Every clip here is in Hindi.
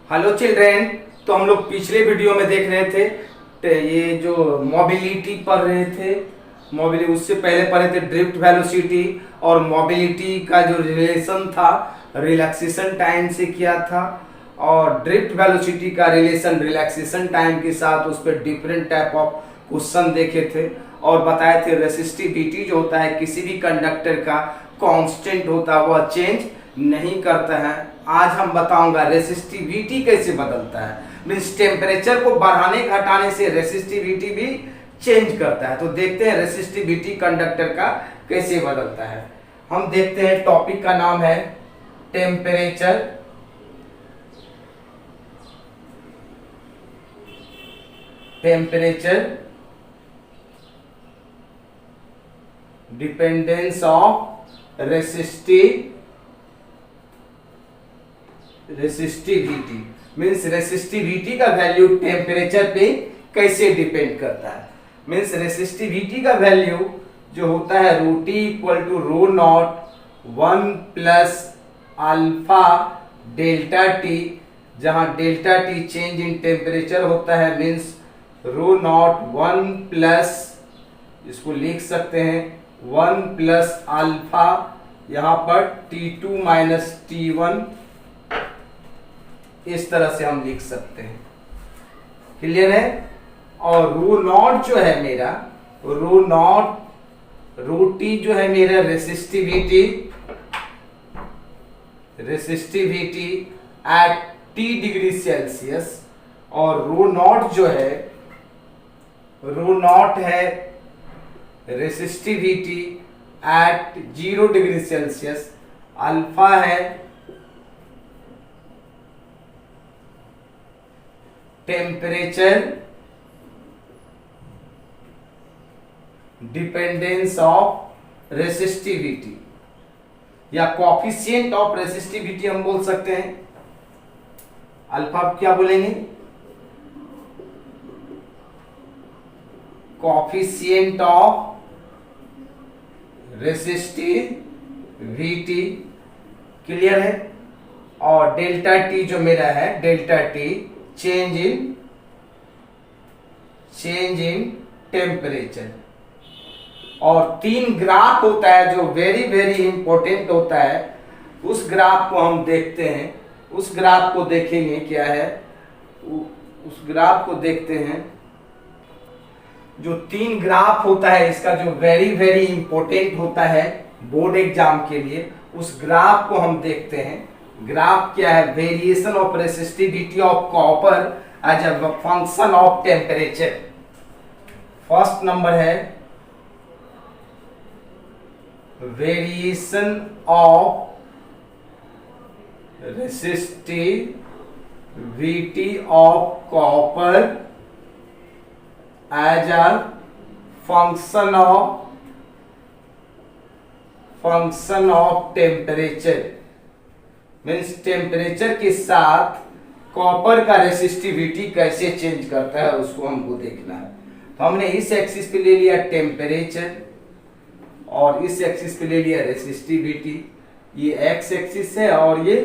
Hello children. तो हम लोग पिछले वीडियो में देख रहे थे ये जो मोबिलिटी पढ़ रहे थे। मोबिलिटी उससे पहले पढ़े थे ड्रिफ्ट वेलोसिटी और मोबिलिटी का जो रिलेशन था रिलैक्सेशन टाइम से किया था, और ड्रिफ्ट वेलोसिटी का रिलेशन रिलैक्सेशन टाइम के साथ उस पर डिफरेंट टाइप ऑफ क्वेश्चन देखे थे और बताए थे रेसिस्टिविटी जो होता है किसी भी कंडक्टर का कांस्टेंट होता है, वह चेंज नहीं करता है। आज हम बताऊंगा रेसिस्टिविटी कैसे बदलता है, मीन्स टेम्परेचर को बढ़ाने घटाने से रेसिस्टिविटी भी चेंज करता है। तो देखते हैं रेसिस्टिविटी कंडक्टर का कैसे बदलता है। हम देखते हैं, टॉपिक का नाम है temperature. Temperature dependence of resistivity means resistivity का वैल्यू टेम्परेचर पे कैसे डिपेंड करता है। मीन्स रेसिस्टिविटी का वैल्यू जो होता है rho T equal to rho naught 1 plus alpha delta t, जहां delta t change in temperature होता है, मीन्स रो नॉट 1 प्लस, इसको लिख सकते हैं 1 प्लस अल्फा, यहां पर T2 माइनस T1, इस तरह से हम लिख सकते हैं। क्लियर है। और रो नॉट जो है मेरा, रो नॉट रो टी जो है मेरा resistivity at T degree Celsius, और रो नॉट जो है, रो नॉट है resistivity at 0 degree Celsius, alpha है टेम्परेचर डिपेंडेंस ऑफ रेसिस्टिविटी या कोएफिशिएंट ऑफ रेसिस्टिविटी हम बोल सकते हैं। अल्फा क्या बोलेंगे? Coefficient of resistivity. क्लियर है। और डेल्टा टी जो मेरा है, delta t change in temperature. और 3 ग्राफ होता है जो वेरी वेरी इंपॉर्टेंट होता है, उस ग्राफ को हम देखते हैं। उस ग्राफ को देखेंगे क्या है, उस ग्राफ को देखते हैं। जो 3 ग्राफ होता है इसका जो वेरी वेरी इंपॉर्टेंट होता है बोर्ड एग्जाम के लिए, उस ग्राफ को हम देखते हैं। ग्राफ क्या है? Variation of resistivity of copper as a function of temperature. First number है variation of resistivity of copper as a function of temperature. Means temperature के साथ कॉपर का रेसिस्टिविटी कैसे चेंज करता है उसको हमको देखना है। तो हमने इस एक्सिस पे ले लिया टेम्परेचर और इस एक्सिस पे ले लिया रेसिस्टिविटी। ये एक्स एक्सिस है और ये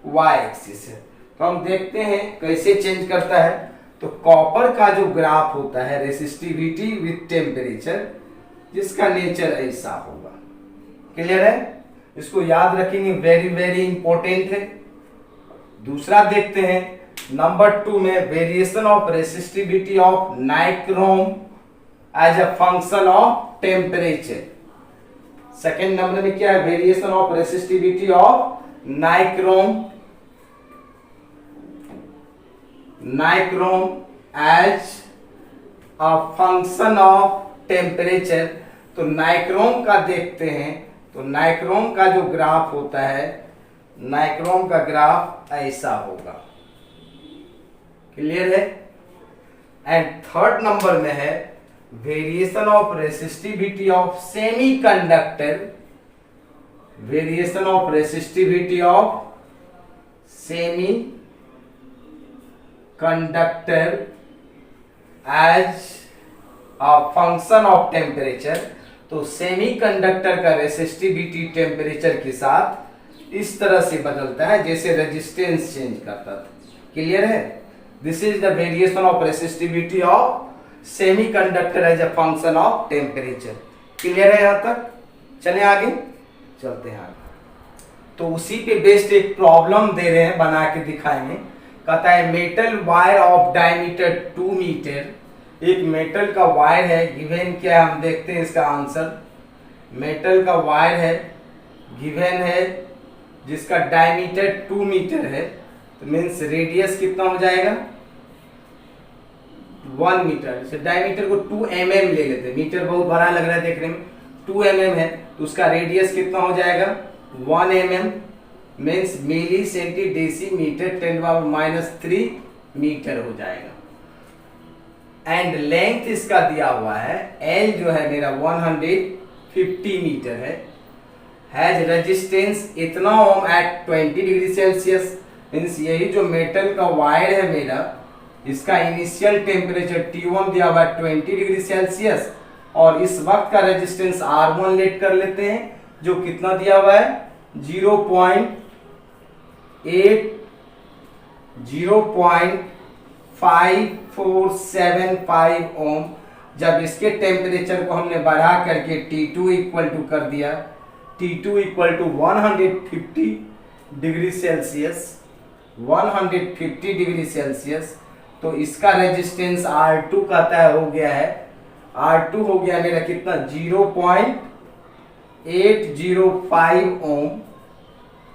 वाई एक्सिस है। तो हम देखते हैं कैसे चेंज करता है। तो कॉपर का जो ग्राफ होता है रेसिस्टिविटी विथ टेम्परेचर, जिसका नेचर ऐसा होगा। क्लियर है। इसको याद रखेंगे, वेरी वेरी इंपॉर्टेंट है। दूसरा देखते हैं, नंबर 2 में variation of resistivity of nichrome as a function of temperature. Second number में क्या है? Variation of resistivity of nichrome as a function of temperature. तो नाइक्रोम का देखते हैं। तो नाइक्रोम का जो ग्राफ होता है, नाइक्रोम का ग्राफ ऐसा होगा। क्लियर है। एंड थर्ड नंबर में है variation of resistivity of semiconductor. Variation of resistivity of semiconductor as a function of temperature. तो सेमीकंडक्टर का रेसिस्टिविटी टेम्परेचर के साथ इस तरह से बदलता है जैसे रेजिस्टेंस चेंज करता था। क्लियर है? This is the variation of resistivity of semiconductor as a function of temperature. Clear है यहाँ तक? चले आगे, चलते हैं आगे। तो उसी पे बेस्ड एक प्रॉब्लम दे रहे हैं, बना के दिखाएंगे। कहता है metal wire of diameter 2 metre, एक मेटल का वायर है, गिवन क्या है हम देखते हैं इसका आंसर। मेटल का वायर है, गिवन है, जिसका डायमीटर 2 मीटर है, तो मीन्स रेडियस कितना हो जाएगा 1 मीटर। जैसे डायमीटर को 2 mm ले लेते हैं, मीटर बहुत बड़ा लग रहा है देखने में, 2 mm है, तो उसका रेडियस कितना हो जाएगा 1 mm, मीन्स मिली सेंटी डेसी मीटर 10⁻³ मीटर हो जाएगा। एंड लेंथ इसका दिया हुआ है, L जो है मेरा 150 मीटर है, हैज रेजिस्टेंस इतना ओम एट 20 डिग्री सेल्सियस, मीन्स यही जो मेटल का वायर है मेरा, इसका इनिशियल टेम्परेचर T1 दिया हुआ है 20 डिग्री सेल्सियस, और इस वक्त का रेजिस्टेंस R1 लेट कर लेते हैं, जो कितना दिया हुआ है 0.5475 ओम। जब इसके टेम्परेचर को हमने बढ़ा करके T2 इक्वल टू कर दिया, T2 equal to 150 degree Celsius, 150 degree Celsius, तो इसका रेजिस्टेंस R2 कहता है हो गया है, R2 हो गया मेरा कितना 0.805 ओम।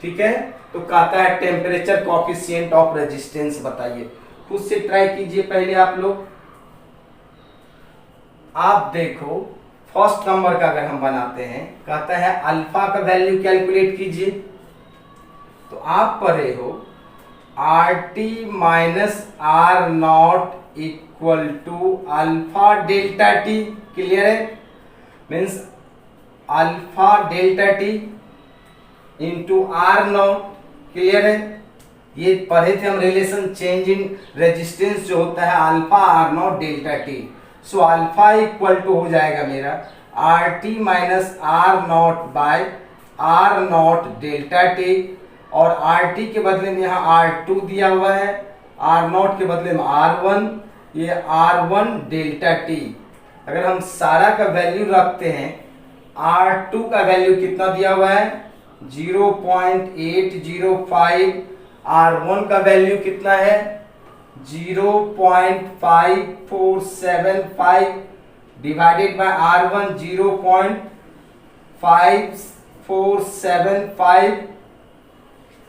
ठीक है, तो कहता है टेम्परेचर कोएफिशिएंट ऑफ रेजिस्टेंस बताइए। खुद से ट्राई कीजिए पहले आप लोग। आप देखो फर्स्ट नंबर का अगर हम बनाते हैं, कहता है अल्फा का वैल्यू कैलकुलेट कीजिए। तो आप पढ़े हो RT minus R0 equal to alpha delta T। Clear है? Means alpha delta T into R0। Clear है? ये पढ़े थे हम रिलेशन चेंज इन रेजिस्टेंस जो होता है alpha R0 delta T। So alpha equal to हो जाएगा मेरा RT minus R0 by R0 delta T, और RT के बदले में यहाँ R2 दिया हुआ है, R0 के बदले में R1, ये R1 डेल्टा T। अगर हम सारा का वैल्यू रखते हैं, R2 का वैल्यू कितना दिया हुआ है 0.805, R1 का वैल्यू कितना है 0.5475 डिवाइडेड बाय R1 0.5475,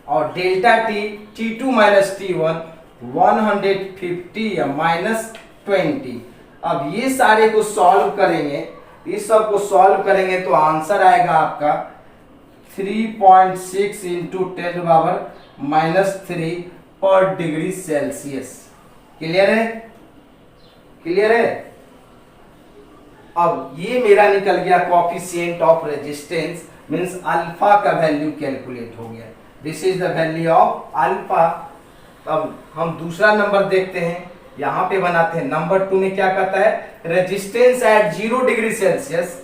और delta T T2 minus T1 150 या -20। अब ये सारे को सॉल्व करेंगे, इस सब को सॉल्व करेंगे तो आंसर आएगा आपका 3.6 इंटू 10⁻³ पर डिग्री सेल्सियस। क्लियर है? क्लियर है? अब ये मेरा निकल गया coefficient of resistance, means alpha का वैल्यू कैलकुलेट हो गया। This is the value of alpha. अब हम दूसरा नंबर देखते हैं, यहां पे बनाते हैं। नंबर 2 में क्या कहता है resistance at 0 degree Celsius.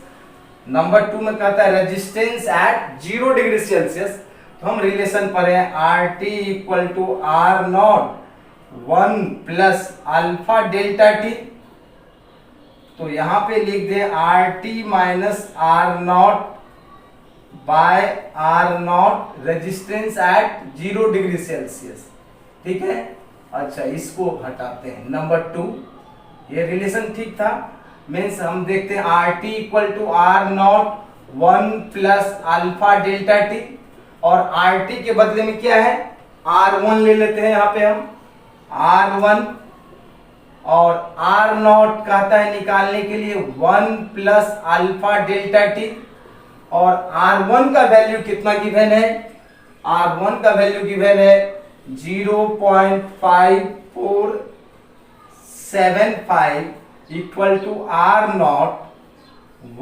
Number 2 में कहता है रेजिस्टेंस एट 0 डिग्री सेल्सियस। तो हम रिलेशन पढ़े हैं RT equal to R0 1 plus alpha delta T। तो यहां पे लिख दें RT minus R0 by R0 resistance at 0 degree Celsius. ठीक है? अच्छा, इसको हटाते हैं। नंबर 2 ये रिलेशन ठीक था, मीन्स हम देखते हैं RT equal to R0 1 plus alpha delta T, और RT के बदले में क्या है R1 ले लेते हैं यहाँ पे हम R1, और R0 कहता है निकालने के लिए 1 प्लस अल्फा डेल्टा T, और R1 का वैल्यू कितना गिवन है, R1 का वैल्यू गिवन है 0.5475 equal to R0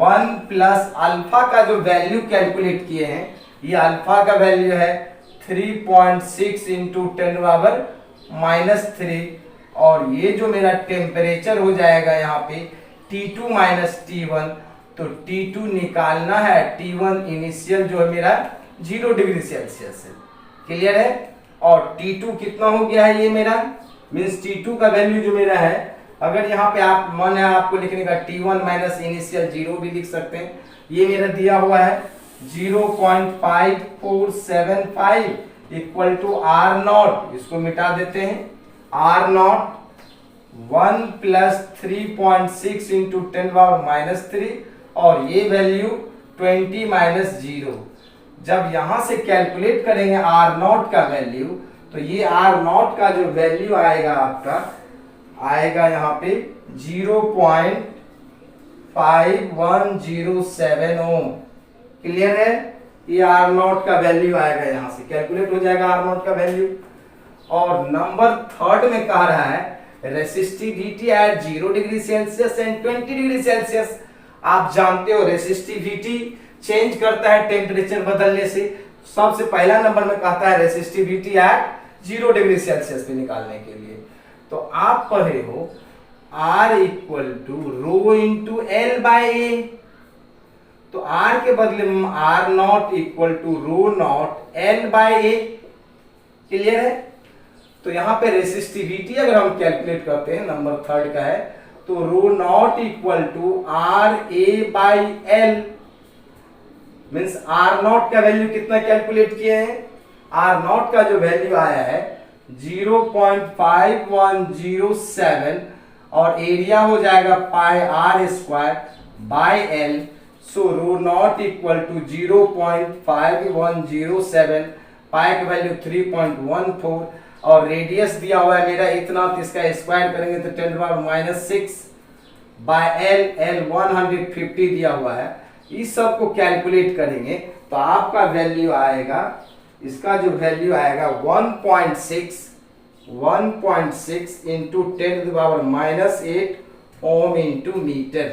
1 plus alpha का जो वैल्यू कैलकुलेट किए हैं, ये अल्फा का वैल्यू है 3.6 इंटू 10⁻³ और ये जो मेरा टेम्परेचर हो जाएगा यहाँ पे T2 माइनस T1। तो T2 निकालना है, T1 इनिशियल जो है मेरा 0 डिग्री सेल्सियस है। क्लियर है? और T2 कितना हो गया है ये मेरा, मीन्स T2 का वैल्यू जो मेरा है, अगर यहाँ पे आप मन है आपको लिखने का T1 माइनस इनिशियल 0 भी लिख सकते हैं। ये मेरा दिया हुआ है 0.5475 इक्वल टू R0, इसको मिटा देते हैं, R0 1 प्लस 3.6 इंटू 10⁻³ और ये वैल्यू 20 माइनस 0। जब यहां से कैलकुलेट करेंगे R0 का वैल्यू, तो ये R0 का जो वैल्यू आएगा आपका आएगा यहाँ पे 0.5107 ओम। क्लियर है, ये R0 का वैल्यू आएगा, यहां से कैलकुलेट हो जाएगा R0 का वैल्यू। और नंबर थर्ड में कह रहा है resistivity at 0 degree Celsius and 20 degree Celsius. आप जानते हो रेसिस्टिविटी चेंज करता है टेम्परेचर बदलने से। सबसे पहला नंबर में कहता है रेसिस्टिविटी एट 0 डिग्री सेल्सियस पे निकालने के लिए। तो आप पढ़े हो R equal to rho into l by a, तो R के बदले में R0 equal to rho naught l by a. Clear है, तो यहां पे रेसिस्टिविटी अगर हम कैलकुलेट करते हैं, नंबर थर्ड का है, तो rho naught equal to r a by l, means R0 का वैल्यू कितना कैलकुलेट किए हैं, R0 का जो वैल्यू आया है 0.5107 और एरिया हो जाएगा pi r square by l. So rho naught equal to 0.5107, pi का वैल्यू 3.14 और रेडियस दिया हुआ है मेरा इतना, तो इसका स्क्वायर करेंगे तो 10⁻⁻6 बाय एल 150 दिया हुआ है। इस सब को कैलकुलेट करेंगे तो आपका वैल्यू आएगा, इसका जो वैल्यू आएगा 1.6 into 10⁻⁸ ohm into metre.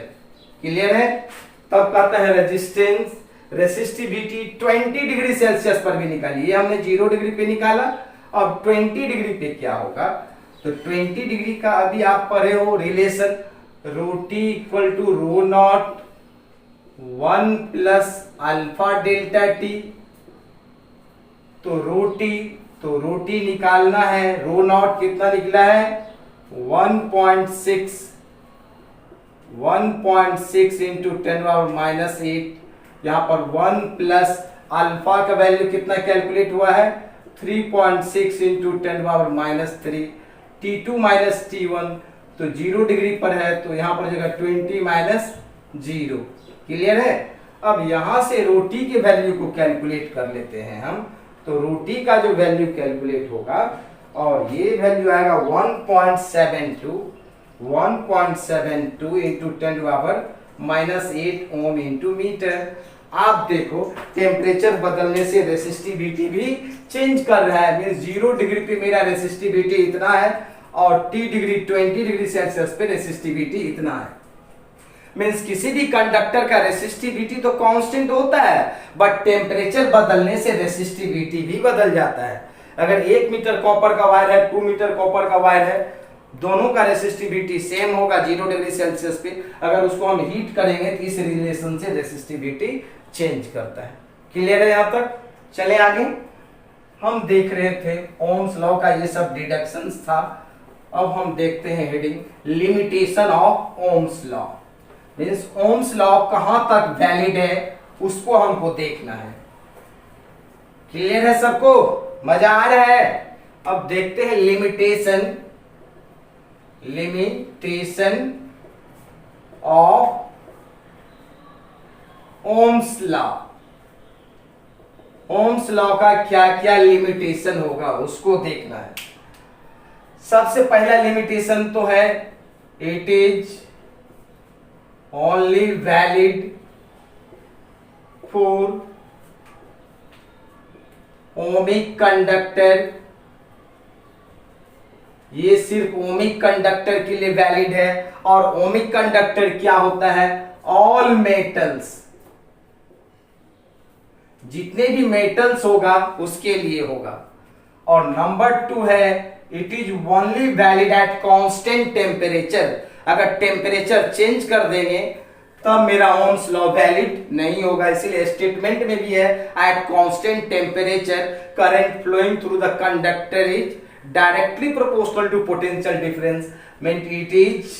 Clear है, तब कहता है रेजिस्टेंस रेसिस्टिविटी 20 डिग्री सेल्सियस पर भी निकालिए। ये हमने 0 डिग्री पे निकाला, अब 20 डिग्री पे क्या होगा, तो 20 डिग्री का अभी आप पढ़े हो relation, rho T equal to rho naught 1 plus alpha delta T. तो रोटी निकालना है, रो नॉट कितना निकला है 1.6 इंटू 10⁻⁸। यहां पर 1 प्लस अल्फा का वैल्यू कितना कैलकुलेट हुआ है 3.6 इंटू 10⁻³ T2 माइनस T1, तो 0 डिग्री पर है तो यहां पर जगह 20 माइनस 0। क्लियर है, अब यहां से रोटी के वैल्यू को कैलकुलेट कर लेते हैं हम। तो रोटी का जो वैल्यू कैलकुलेट होगा और ये वैल्यू आएगा 1.72 इंटू 10⁻⁸ ओम इंटू मीटर। आप देखो टेम्परेचर बदलने से रेसिस्टिविटी भी चेंज कर रहा है, मींस 0 डिग्री पे मेरा रेसिस्टिविटी इतना है और 20 डिग्री सेल्सियस पे रेसिस्टिविटी इतना है। मींस किसी भी कंडक्टर का रेसिस्टिविटी तो कांस्टेंट होता है, बट टेम्परेचर बदलने से रेसिस्टिविटी भी बदल जाता है। अगर 1 मीटर कॉपर का वायर है, 2 मीटर कॉपर का वायर है, दोनों का रेसिस्टिविटी सेम होगा 0 डिग्री सेल्सियस पे। अगर उसको हम हीट करेंगे तो इस रिलेशन से रेसिस्टिविटी चेंज करता है। क्लियर है यहां तक, चले आगे। हम देख रहे थे ओम्स लॉ का, ये सब डिडक्शंस था। अब हम देखते हैं heading limitation of Ohm's law, means Ohm's law कहां तक वैलिड है उसको हमको देखना है। क्लियर है सबको, मजा आ रहा है। अब देखते हैं limitation of Ohm's law. Ohm's law का क्या क्या लिमिटेशन होगा उसको देखना है। सबसे पहला लिमिटेशन तो है it is only valid for ohmic conductor. ये सिर्फ ओमिक कंडक्टर के लिए वैलिड है। और ओमिक कंडक्टर क्या होता है, ऑल मेटल्स, जितने भी मेटल्स होगा उसके लिए होगा। और नंबर 2 है it is only valid at constant temperature. अगर टेम्परेचर चेंज कर देंगे तब मेरा ओम्स लॉ वैलिड नहीं होगा। इसीलिए स्टेटमेंट में भी है at constant temperature current flowing through the conductor is directly proportional to potential difference, mean it is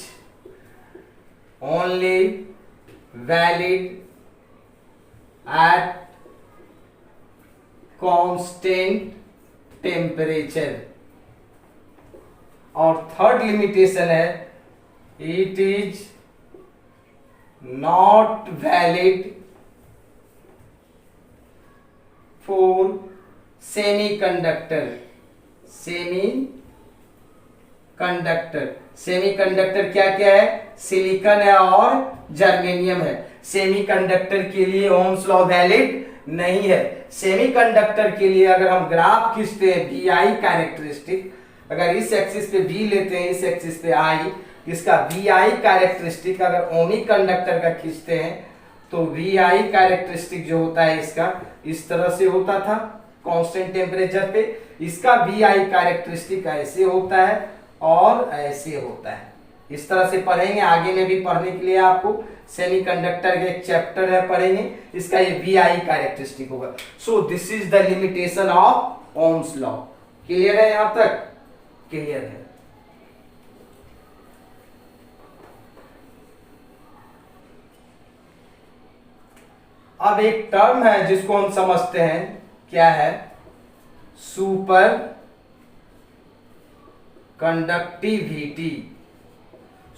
only valid at constant temperature. और थर्ड लिमिटेशन है it is not valid for semiconductor। Semiconductor क्या क्या है? सिलिकॉन है और जर्मेनियम है। सेमीकंडक्टर के लिए ओम्स लॉ वैलिड नहीं है। सेमीकंडक्टर के लिए अगर हम ग्राफ खींचते हैं VI कैरेक्टरिस्टिक, अगर इस एक्सिस पे V लेते हैं, इस एक्सिस पे I, इसका VI कैरेक्टरिस्टिक अगर ओमिक कंडक्टर का खींचते हैं तो VI कैरेक्टरिस्टिक जो होता है इसका इस तरह से होता था कांस्टेंट टेम्परेचर पे। इसका VI कैरेक्टरिस्टिक ऐसे होता है और ऐसे होता है। इस तरह से पढ़ेंगे, आगे में भी पढ़ने के लिए आपको सेमीकंडक्टर के एक चैप्टर है पढ़ेंगे, इसका ये VI कैरेक्टरिस्टिक होगा। So this is the limitation of Ohm's law. Clear है? यहां तक क्लियर है? अब एक टर्म है जिसको हम समझते हैं, क्या है? Super conductivity.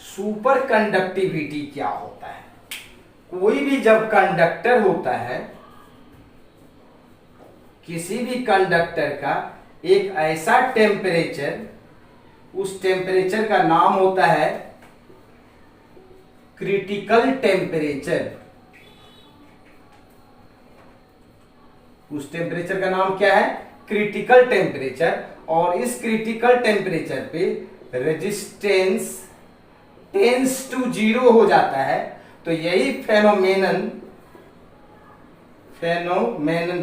सुपर कंडक्टिविटी क्या होता है? कोई भी जब कंडक्टर होता है, किसी भी कंडक्टर का एक ऐसा टेम्परेचर, उस टेम्परेचर का नाम होता है क्रिटिकल टेम्परेचर। उस टेम्परेचर का नाम क्या है? Critical temperature. और इस क्रिटिकल टेम्परेचर पे रेजिस्टेंस टेंस टू 0 हो जाता है। तो यही फेनोमेनन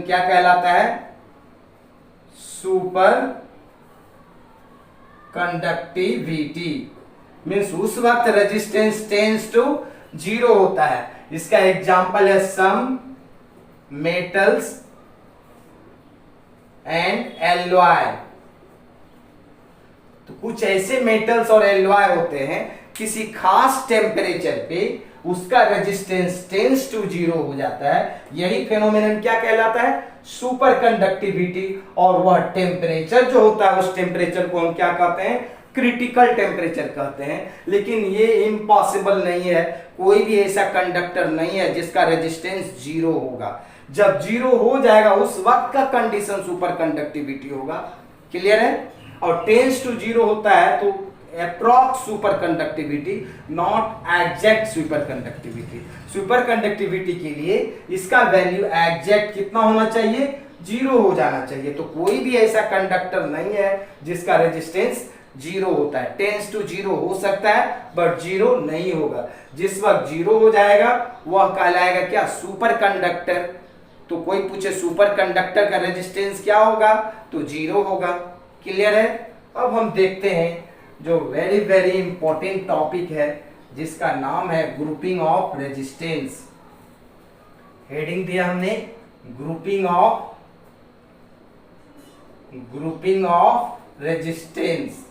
क्या कहलाता है? Super conductivity. मीन्स उस वक्त रेजिस्टेंस टेंस टू 0 होता है। इसका एग्जांपल है सम मेटल्स एंड एलॉय। तो कुछ ऐसे मेटल्स और एलॉय होते हैं किसी खास टेम्परेचर पे उसका रेजिस्टेंस टेंस टू 0 हो जाता है। यही फेनोमेनन क्या कहलाता है? Super conductivity. और वह टेम्परेचर जो होता है उस टेम्परेचर को हम क्या कहते हैं? क्रिटिकल टेम्परेचर कहते हैं। लेकिन ये इम्पॉसिबल नहीं है, कोई भी ऐसा कंडक्टर नहीं है जिसका रेजिस्टेंस 0 होगा। जब 0 हो जाएगा उस वक्त का कंडीशन सुपर कंडक्टिविटी होगा। क्लियर है? और टेंस टू 0 होता है तो approx super conductivity, not exact super conductivity. Super conductivity के लिए इसका वैल्यू एग्जैक्ट कितना होना चाहिए? 0 हो जाना चाहिए। तो कोई भी ऐसा कंडक्टर नहीं है जिसका रेजिस्टेंस 0 होता है। टेंस टू 0 हो सकता है बट 0 नहीं होगा। जिस वक्त 0 हो जाएगा वह कहलाएगा क्या? Super conductor. तो कोई पूछे सुपर कंडक्टर का रेजिस्टेंस क्या होगा? तो 0 होगा। क्लियर है? अब हम देखते हैं जो वेरी वेरी इंपॉर्टेंट टॉपिक है जिसका नाम है ग्रुपिंग ऑफ रेजिस्टेंस। हेडिंग दिया हमने ग्रुपिंग ऑफ रेजिस्टेंस।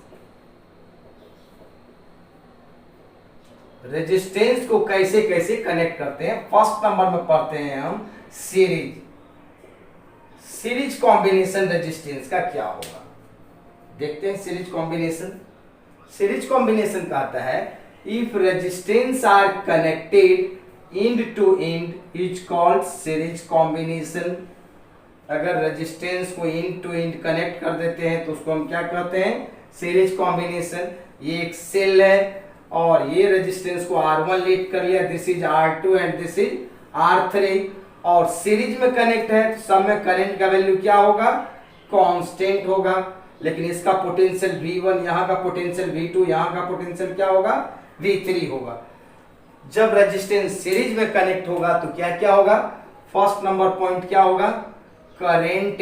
रेजिस्टेंस को कैसे कैसे कनेक्ट करते हैं? फर्स्ट नंबर में पढ़ते हैं हम सीरीज कॉम्बिनेशन रेजिस्टेंस का क्या होगा। देखते हैं सीरीज कॉम्बिनेशन कहता है if resistance are connected end to end is called series combination. अगर रेजिस्टेंस को एंड टू एंड कनेक्ट कर देते हैं तो उसको हम क्या कहते हैं? Series combination. ये एक सेल है और ये रेजिस्टेंस को R1 लीड कर लिया, this is R2 and this is R3 और सीरीज में कनेक्ट है तो सब में करंट का वैल्यू क्या होगा? कांस्टेंट होगा। लेकिन इसका पोटेंशियल V1, यहाँ का पोटेंशियल V2, यहाँ का पोटेंशियल क्या होगा? V3 होगा। जब रेजिस्टेंस सीरीज में कनेक्ट होगा तो क्या क्या होगा? फर्स्ट नंबर पॉइंट क्या होगा? Current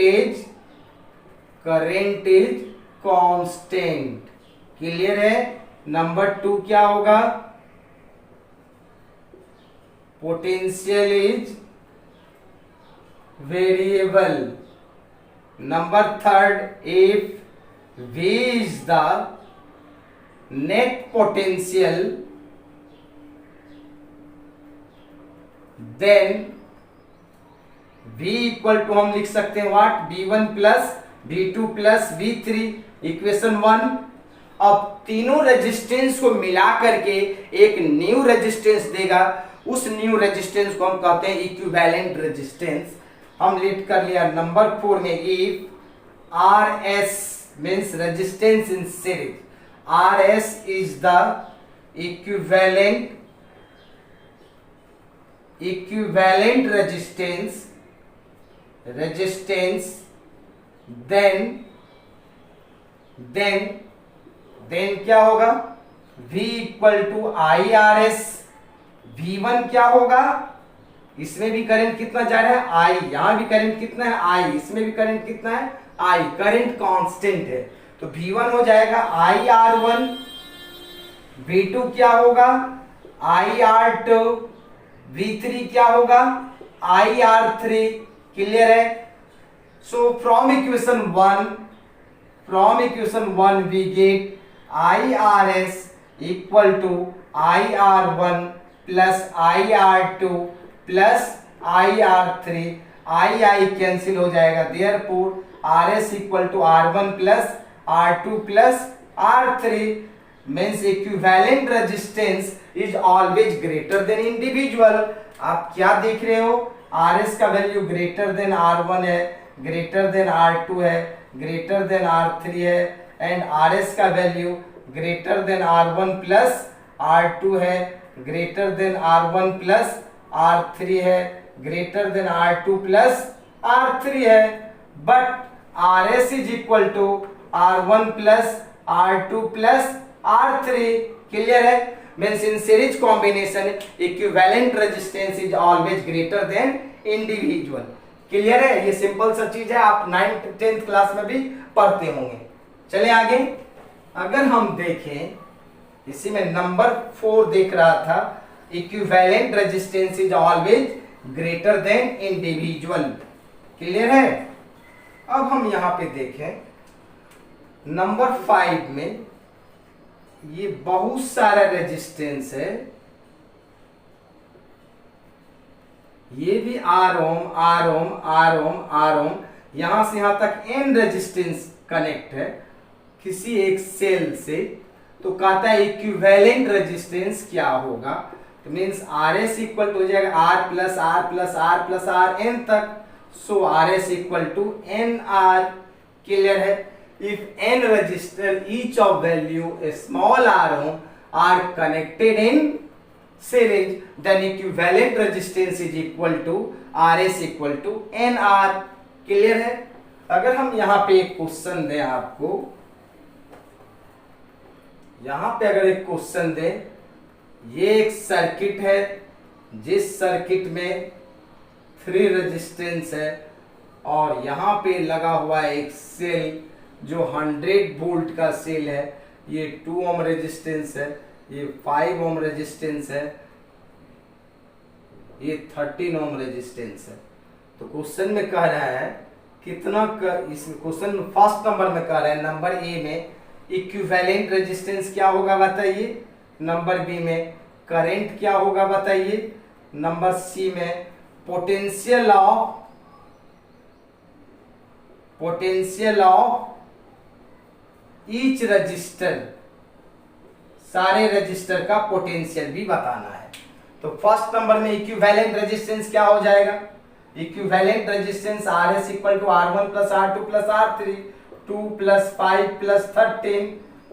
is constant. क्लियर है? नंबर 2 क्या होगा? potential is variable. Number third, if V is the net potential, then V equal to हम लिख सकते हैं what, V1 plus V2 plus V3, equation 1। अब तीनों रेजिस्टेंस को मिला करके एक न्यू रेजिस्टेंस देगा, उस न्यू रेजिस्टेंस को हम कहते हैं इक्विवेलेंट रेजिस्टेंस। हम लिख कर लिया नंबर 4 में, if RS means resistance in series, RS is the equivalent resistance, then क्या होगा, V equal to IRS। V1 क्या होगा, इसमें भी करंट कितना जा रहा है I, यहां भी करंट कितना है I, इसमें भी करंट कितना है I, करंट कांस्टेंट है, तो V1 हो जाएगा IR1। V2 क्या होगा IR2, V3 क्या होगा IR3। क्लियर है? So from equation 1 we get IRS equal to IR1 plus IR2 plus IR3, I cancel हो जाएगा, therefore RS equal to R1 plus R2 plus R3 means equivalent resistance is always greater than individual. आप क्या देख रहे हो, RS का वैल्यू ग्रेटर देन R1 है, ग्रेटर देन R2 है, ग्रेटर देन R3 है, एंड RS का value greater than R1 plus R2 है, greater than R1 plus R3 है, greater than R2 plus R3 है, but RS is equal to R1 plus R2 plus R3। Clear है? Means in series combination equivalent resistance is always greater than individual. Clear है? ये सिंपल सा चीज है, आप 9th 10th क्लास में भी पढ़ते होंगे। चलिए आगे, अगर हम देखें इसी में नंबर 4 देख रहा था, equivalent resistance is always greater than individual. Clear है? अब हम यहां पे देखें नंबर 5 में, ये बहुत सारा रेजिस्टेंस है, ये भी R ओम R ओम R ओम R ओम, यहां से यहां तक n रेजिस्टेंस कनेक्ट है किसी एक सेल से, तो कहता है इक्विवेलेंट रेजिस्टेंस क्या होगा, तो मींस RS इक्वल टू हो जाएगा R plus R plus R plus R n तक, so RS equal to NR। Clear है? If n resistor each of value a small r ohm are connected in series, then equivalent resistance is equal to RS equal to NR। Clear है? अगर हम यहाँ पे एक क्वेश्चन दें आपको, यहाँ पे अगर एक क्वेश्चन दें, ये एक सर्किट है जिस सर्किट में 3 रेजिस्टेंस है और यहाँ पे लगा हुआ है एक सेल जो 100 वोल्ट का सेल है, ये 2 ओम रेजिस्टेंस है, ये 5 ओम रेजिस्टेंस है, ये 13 ओम रेजिस्टेंस है। तो क्वेश्चन में कह रहा है कितना इस क्वेश्चन में फर्स्ट नंबर में कह रहा है, नंबर ए में इक्विवेलेंट रेजिस्टेंस क्या होगा बताइए, नंबर बी में करंट क्या होगा बताइए, नंबर सी में पोटेंशियल ऑफ ईच रजिस्टर, सारे रजिस्टर का पोटेंशियल भी बताना है। तो फर्स्ट नंबर में इक्विवेलेंट रेजिस्टेंस क्या हो जाएगा, equivalent resistance RS equal to R1 plus R2 plus R3, 2 plus 5 plus 13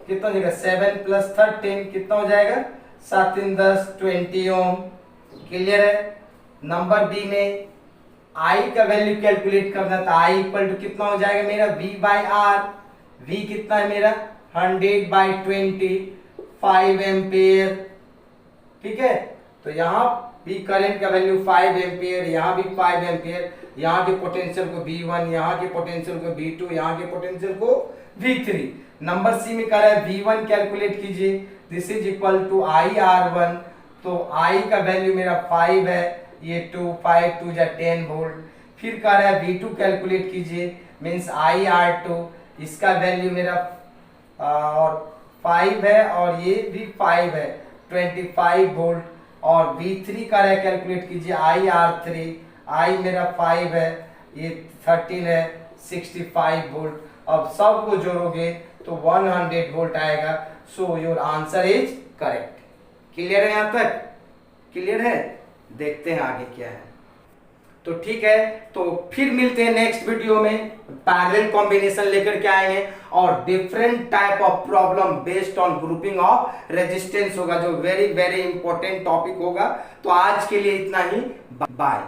कितना हो जाएगा, 7 प्लस 13 कितना हो जाएगा, 7 × 10 20 ओम। क्लियर है? नंबर बी में I का वैल्यू कैलकुलेट करना था, I इक्वल टू कितना हो जाएगा मेरा V/R, V कितना है मेरा 100/20 5 एम्पियर। ठीक है? तो यहाँ भी करंट का वैल्यू 5 एम्पियर, यहाँ भी 5 एम्पियर, यहाँ के पोटेंशियल को V1, यहाँ के पोटेंशियल को V2, यहाँ के पोटेंशियल को V3। नंबर सी में कह रहा है V1 कैलकुलेट कीजिए, this is equal to IR1। तो आई का वैल्यू मेरा 5 है, ये 2 5 2 जा 10 वोल्ट। फिर कह रहा है V2 कैलकुलेट कीजिए, मीन्स IR2, इसका वैल्यू मेरा और 5 है और ये भी 5 है, 25 वोल्ट। और V3 का है कैलकुलेट कीजिए, IR3, आई मेरा 5 है, ये 13 है, 65 वोल्ट। अब सबको जोड़ोगे तो 100 वोल्ट आएगा। So your answer is correct. Clear है? यहां तक क्लियर है? देखते हैं आगे क्या है। तो ठीक है, तो फिर मिलते हैं नेक्स्ट वीडियो में। पैरेलल कॉम्बिनेशन लेकर के आएंगे और different type of problem based on grouping of resistance होगा, जो वेरी वेरी इंपॉर्टेंट टॉपिक होगा। तो आज के लिए इतना ही, बाय।